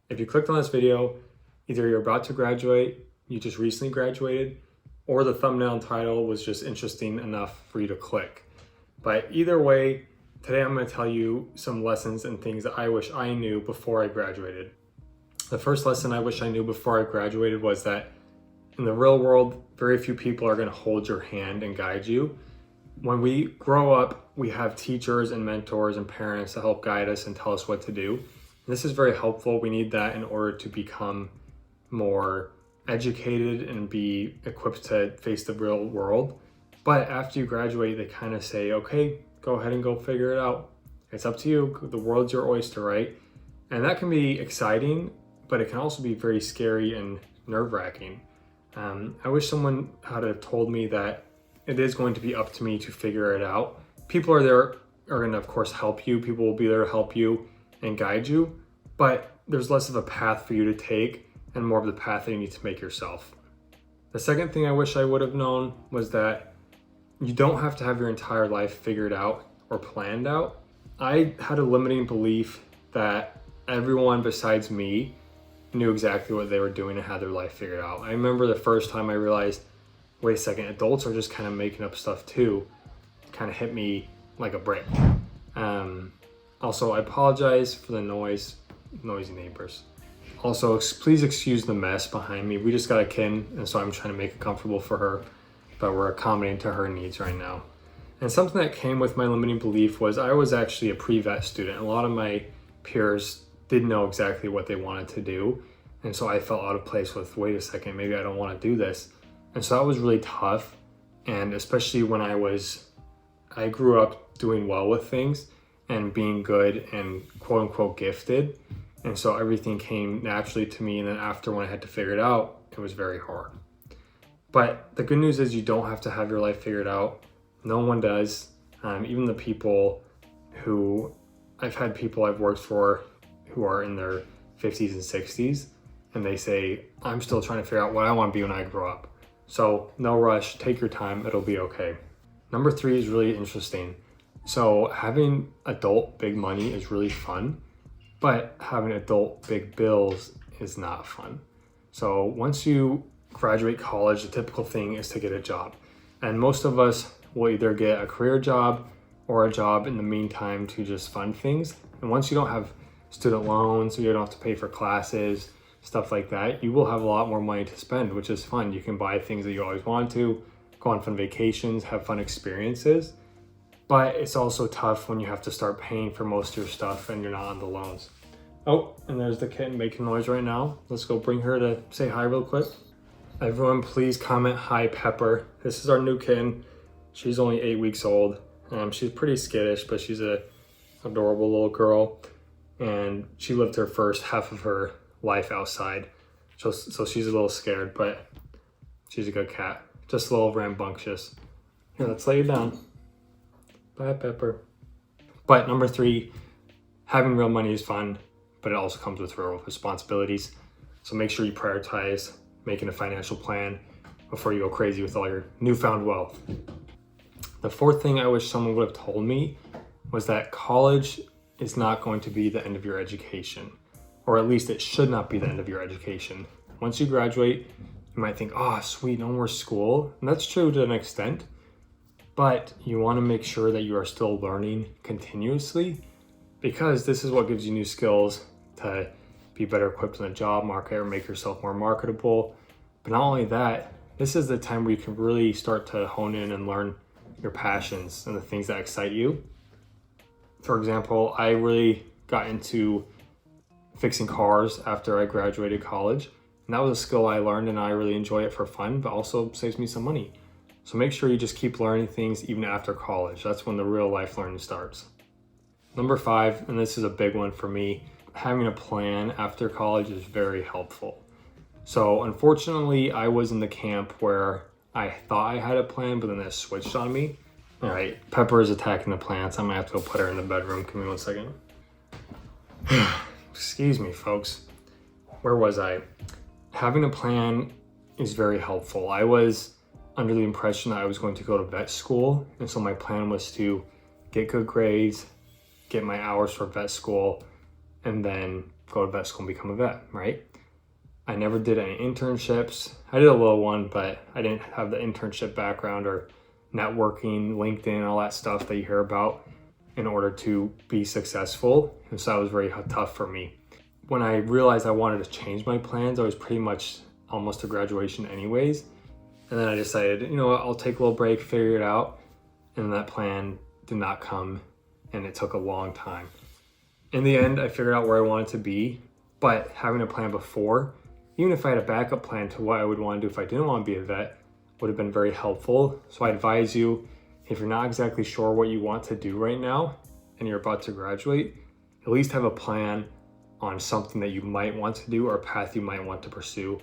If you clicked on this video, either you're about to graduate, you just recently graduated, or the thumbnail and title was just interesting enough for you to click. But either way, today I'm going to tell you some lessons and things that I wish I knew before I graduated. The first lesson I wish I knew before I graduated was that in the real world, very few people are going to hold your hand and guide you. When we grow up, we have teachers and mentors and parents to help guide us and tell us what to do. And this is very helpful. We need that in order to become more educated and be equipped to face the real world. But after you graduate, they kind of say, okay, go ahead and go figure it out. It's up to you. The world's your oyster, right? And that can be exciting, but it can also be very scary and nerve-wracking. I wish someone had have told me that it is going to be up to me to figure it out. People are going to, of course, help you. People will be there to help you and guide you, but there's less of a path for you to take and more of the path that you need to make yourself. The second thing I wish I would have known was that you don't have to have your entire life figured out or planned out. I had a limiting belief that everyone besides me knew exactly what they were doing and had their life figured out. I remember the first time I realized, wait a second, adults are just kind of making up stuff too. It kind of hit me like a brick. Also, I apologize for the noisy neighbors. Also, please excuse the mess behind me. We just got a kitten, and so I'm trying to make it comfortable for her, but we're accommodating to her needs right now. And something that came with my limiting belief was I was actually a pre-vet student. A lot of my peers didn't know exactly what they wanted to do, and so I felt out of place with, wait a second, maybe I don't want to do this. And so that was really tough, and especially when I grew up doing well with things and being good and quote unquote gifted, and so everything came naturally to me, and then after when I had to figure it out, it was very hard. But the good news is you don't have to have your life figured out. No one does. Even the people I've had people I've worked for who are in their 50s and 60s, and they say, I'm still trying to figure out what I want to be when I grow up. So no rush, take your time, it'll be okay. Number 3 is really interesting. So having adult big money is really fun, but having adult big bills is not fun. So once you graduate college, the typical thing is to get a job. And most of us will either get a career job or a job in the meantime to just fund things. And once you don't have student loans, you don't have to pay for classes, stuff like that, you will have a lot more money to spend, which is fun. You can buy things that you always want to, go on fun vacations, have fun experiences. But it's also tough when you have to start paying for most of your stuff and you're not on the loans. Oh, and there's the kitten making noise right now. Let's go bring her to say hi real quick. Everyone, please comment hi, Pepper. This is our new kitten. She's only 8 weeks old. She's pretty skittish, but she's a adorable little girl. And she lived her first half of her life outside. So she's a little scared, but she's a good cat. Just a little rambunctious. Here, let's lay you down. Bye, Pepper. But number 3, having real money is fun, but it also comes with real responsibilities. So make sure you prioritize making a financial plan before you go crazy with all your newfound wealth. The 4th thing I wish someone would have told me was that college is not going to be the end of your education, or at least it should not be the end of your education. Once you graduate, you might think, oh, sweet, no more school. And that's true to an extent, but you want to make sure that you are still learning continuously, because this is what gives you new skills to be better equipped in the job market or make yourself more marketable. But not only that, this is the time where you can really start to hone in and learn your passions and the things that excite you. For example, I really got into fixing cars after I graduated college, and that was a skill I learned, and I really enjoy it for fun, but also saves me some money. So make sure you just keep learning things even after college. That's when the real life learning starts. Number 5, and this is a big one for me, having a plan after college is very helpful. So unfortunately, I was in the camp where I thought I had a plan, but then that switched on me. All right, Pepper is attacking the plants. I'm gonna have to go put her in the bedroom. Give me 1 second. Excuse me, folks. Where was I? Having a plan is very helpful. I was under the impression that I was going to go to vet school, and so my plan was to get good grades, get my hours for vet school, and then go to vet school and become a vet, right? I never did any internships. I did a little one, but I didn't have the internship background or networking, LinkedIn, all that stuff that you hear about in order to be successful. And so that was very tough for me. When I realized I wanted to change my plans, I was pretty much almost to graduation anyways. And then I decided, you know what, I'll take a little break, figure it out. And that plan did not come, and it took a long time. In the end, I figured out where I wanted to be, but having a plan before, even if I had a backup plan to what I would want to do if I didn't want to be a vet, would have been very helpful. So I advise you, if you're not exactly sure what you want to do right now and you're about to graduate, at least have a plan on something that you might want to do or a path you might want to pursue.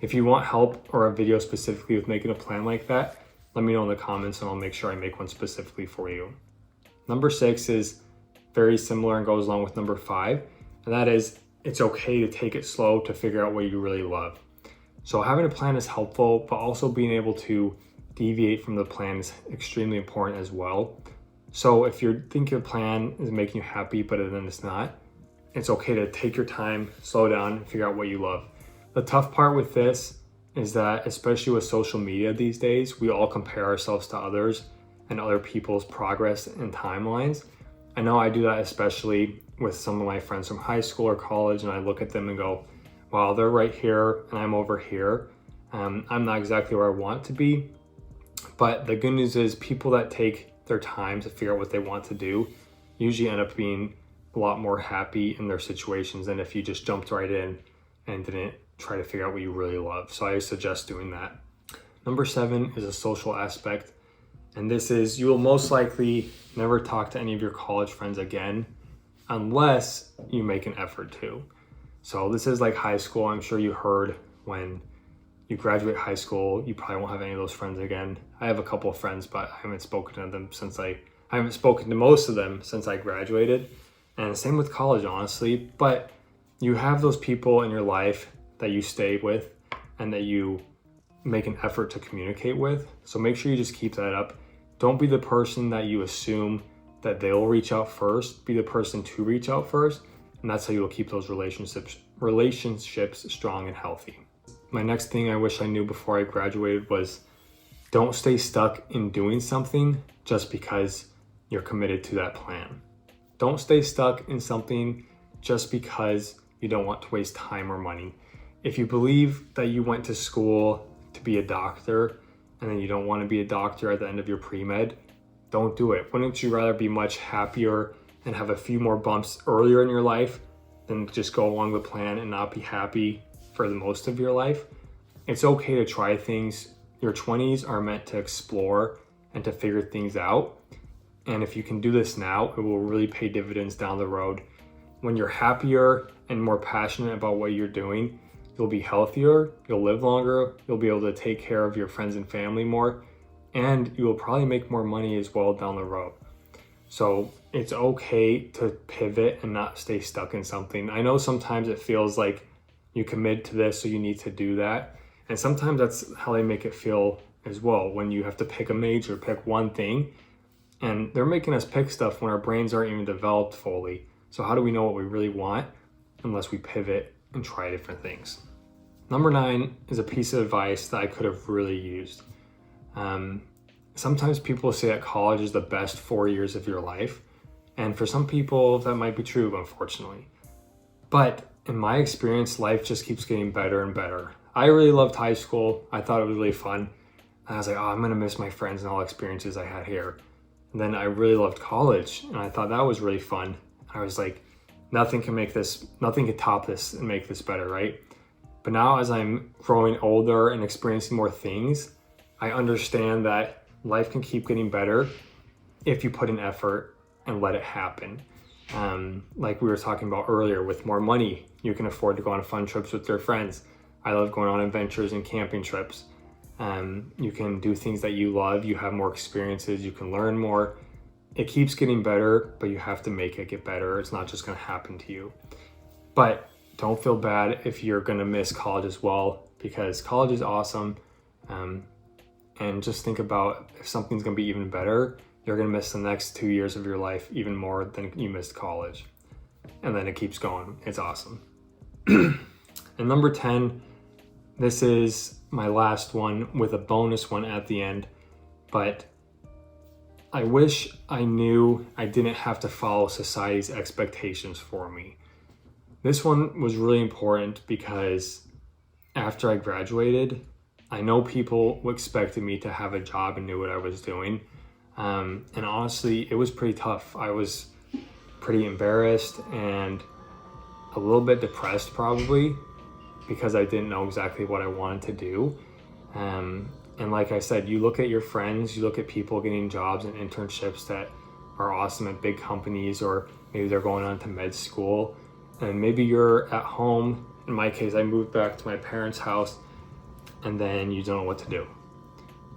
If you want help or a video specifically with making a plan like that, let me know in the comments and I'll make sure I make one specifically for you. Number 6 is very similar and goes along with number 5, and that is it's okay to take it slow to figure out what you really love. So having a plan is helpful, but also being able to deviate from the plan is extremely important as well. So if you think your plan is making you happy, but then it's not, it's okay to take your time, slow down, and figure out what you love. The tough part with this is that, especially with social media these days, we all compare ourselves to others and other people's progress and timelines. I know I do that especially with some of my friends from high school or college, and I look at them and go, wow, they're right here and I'm over here. I'm not exactly where I want to be. But the good news is people that take their time to figure out what they want to do usually end up being a lot more happy in their situations than if you just jumped right in and didn't try to figure out what you really love. So I suggest doing that. Number 7 is a social aspect. And this is, you will most likely never talk to any of your college friends again unless you make an effort to. So this is like high school. I'm sure you heard when you graduate high school, you probably won't have any of those friends again. I have a couple of friends, but I haven't spoken to them since I haven't spoken to most of them since I graduated. And same with college, honestly. But you have those people in your life that you stay with and that you make an effort to communicate with. So make sure you just keep that up. Don't be the person that you assume that they'll reach out first. Be the person to reach out first. And that's how you'll keep those relationships strong and healthy. My next thing I wish I knew before I graduated was don't stay stuck in doing something just because you're committed to that plan. Don't stay stuck in something just because you don't want to waste time or money. If you believe that you went to school to be a doctor and then you don't want to be a doctor at the end of your pre-med, don't do it. Wouldn't you rather be much happier and have a few more bumps earlier in your life than just go along the plan and not be happy for the most of your life? It's okay to try things. Your 20s are meant to explore and to figure things out. And if you can do this now, it will really pay dividends down the road. When you're happier and more passionate about what you're doing, you'll be healthier, you'll live longer, you'll be able to take care of your friends and family more, and you will probably make more money as well down the road. So it's okay to pivot and not stay stuck in something. I know sometimes it feels like you commit to this, so you need to do that. And sometimes that's how they make it feel as well, when you have to pick a major, pick one thing. And they're making us pick stuff when our brains aren't even developed fully. So how do we know what we really want unless we pivot and try different things? Number 9 is a piece of advice that I could have really used. Sometimes people say that college is the best 4 years of your life. And for some people, that might be true, unfortunately. But in my experience, life just keeps getting better and better. I really loved high school. I thought it was really fun. And I was like, oh, I'm going to miss my friends and all experiences I had here. And then I really loved college, and I thought that was really fun. I was like, nothing can top this and make this better, right? But now as I'm growing older and experiencing more things, I understand that life can keep getting better if you put in effort and let it happen. Like we were talking about earlier, with more money, you can afford to go on fun trips with your friends. I love going on adventures and camping trips. You can do things that you love, you have more experiences, you can learn more. It keeps getting better, but you have to make it get better. It's not just going to happen to you. But don't feel bad if you're going to miss college as well, because college is awesome. And just think about, if something's going to be even better, you're going to miss the next 2 years of your life even more than you missed college. and then it keeps going. It's awesome. And number 10, this is my last one with a bonus one at the end, but I wish I knew I didn't have to follow society's expectations for me. This one was really important because after I graduated, I know people expected me to have a job and knew what I was doing. And honestly, it was pretty tough. I was pretty embarrassed and a little bit depressed probably because I didn't know exactly what I wanted to do. And like I said, you look at your friends, you look at people getting jobs and internships that are awesome at big companies, or maybe they're going on to med school, and maybe you're at home. In my case, I moved back to my parents' house, and then you don't know what to do.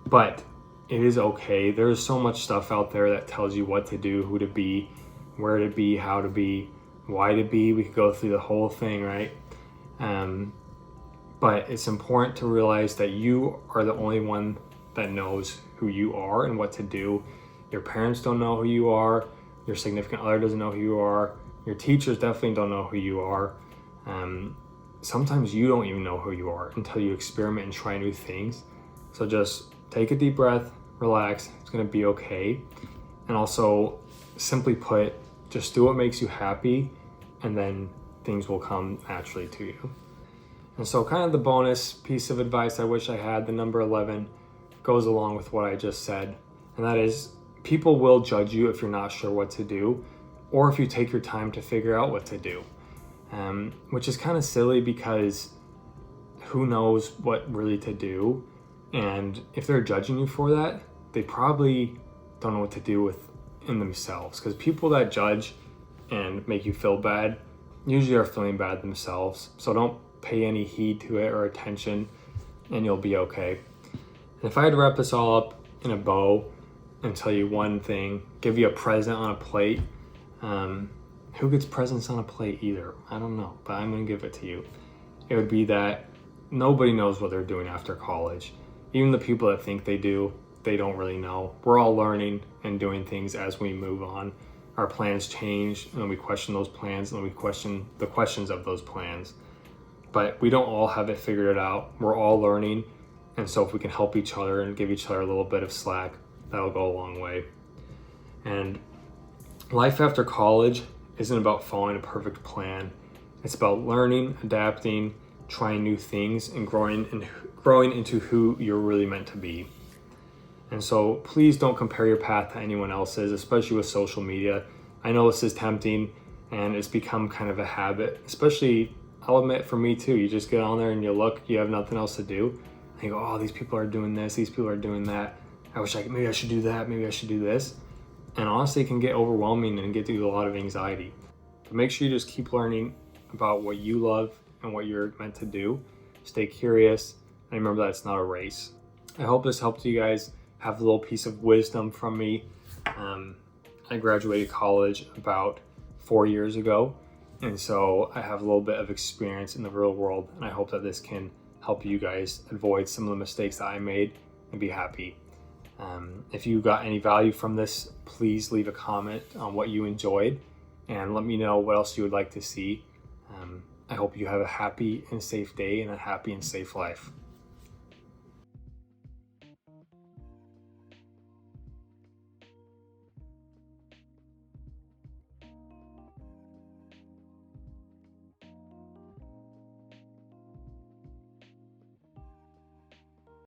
But it is okay. There's so much stuff out there that tells you what to do, who to be, where to be, how to be, why to be. We could go through the whole thing, right? But it's important to realize that you are the only one that knows who you are and what to do. Your parents don't know who you are. Your significant other doesn't know who you are. Your teachers definitely don't know who you are. Sometimes you don't even know who you are until you experiment and try new things. So just take a deep breath, relax, it's gonna be okay. And also, simply put, just do what makes you happy, and then things will come naturally to you. And so kind of the bonus piece of advice I wish I had, the number 11, goes along with what I just said. And that is, people will judge you if you're not sure what to do, or if you take your time to figure out what to do. Which is kind of silly because who knows what really to do, and if they're judging you for that, they probably don't know what to do with in themselves, because people that judge and make you feel bad usually are feeling bad themselves. So don't pay any heed to it or attention, and you'll be okay. And if I had to wrap this all up in a bow and tell you one thing, give you a present on a plate, who gets presents on a plate either? I don't know, but I'm gonna give it to you. It would be that nobody knows what they're doing after college. Even the people that think they do, they don't really know. We're all learning and doing things as we move on. Our plans change, and then we question those plans, and then we question the questions of those plans. But we don't all have it figured out. We're all learning, and so if we can help each other and give each other a little bit of slack, that'll go a long way. And life after college isn't about following a perfect plan. It's about learning, adapting, trying new things, and growing into who you're really meant to be. And so please don't compare your path to anyone else's, especially with social media. I know this is tempting, and it's become kind of a habit, especially, I'll admit, for me too. You just get on there and you look, you have nothing else to do, and you go, oh, these people are doing this, these people are doing that. Maybe I should do that, maybe I should do this. And honestly, it can get overwhelming and get you a lot of anxiety. But make sure you just keep learning about what you love and what you're meant to do. Stay curious, and remember that it's not a race. I hope this helped you guys have a little piece of wisdom from me. I graduated college about 4 years ago, and so I have a little bit of experience in the real world, and I hope that this can help you guys avoid some of the mistakes that I made and be happy. If you got any value from this, please leave a comment on what you enjoyed and let me know what else you would like to see. I hope you have a happy and safe day and a happy and safe life.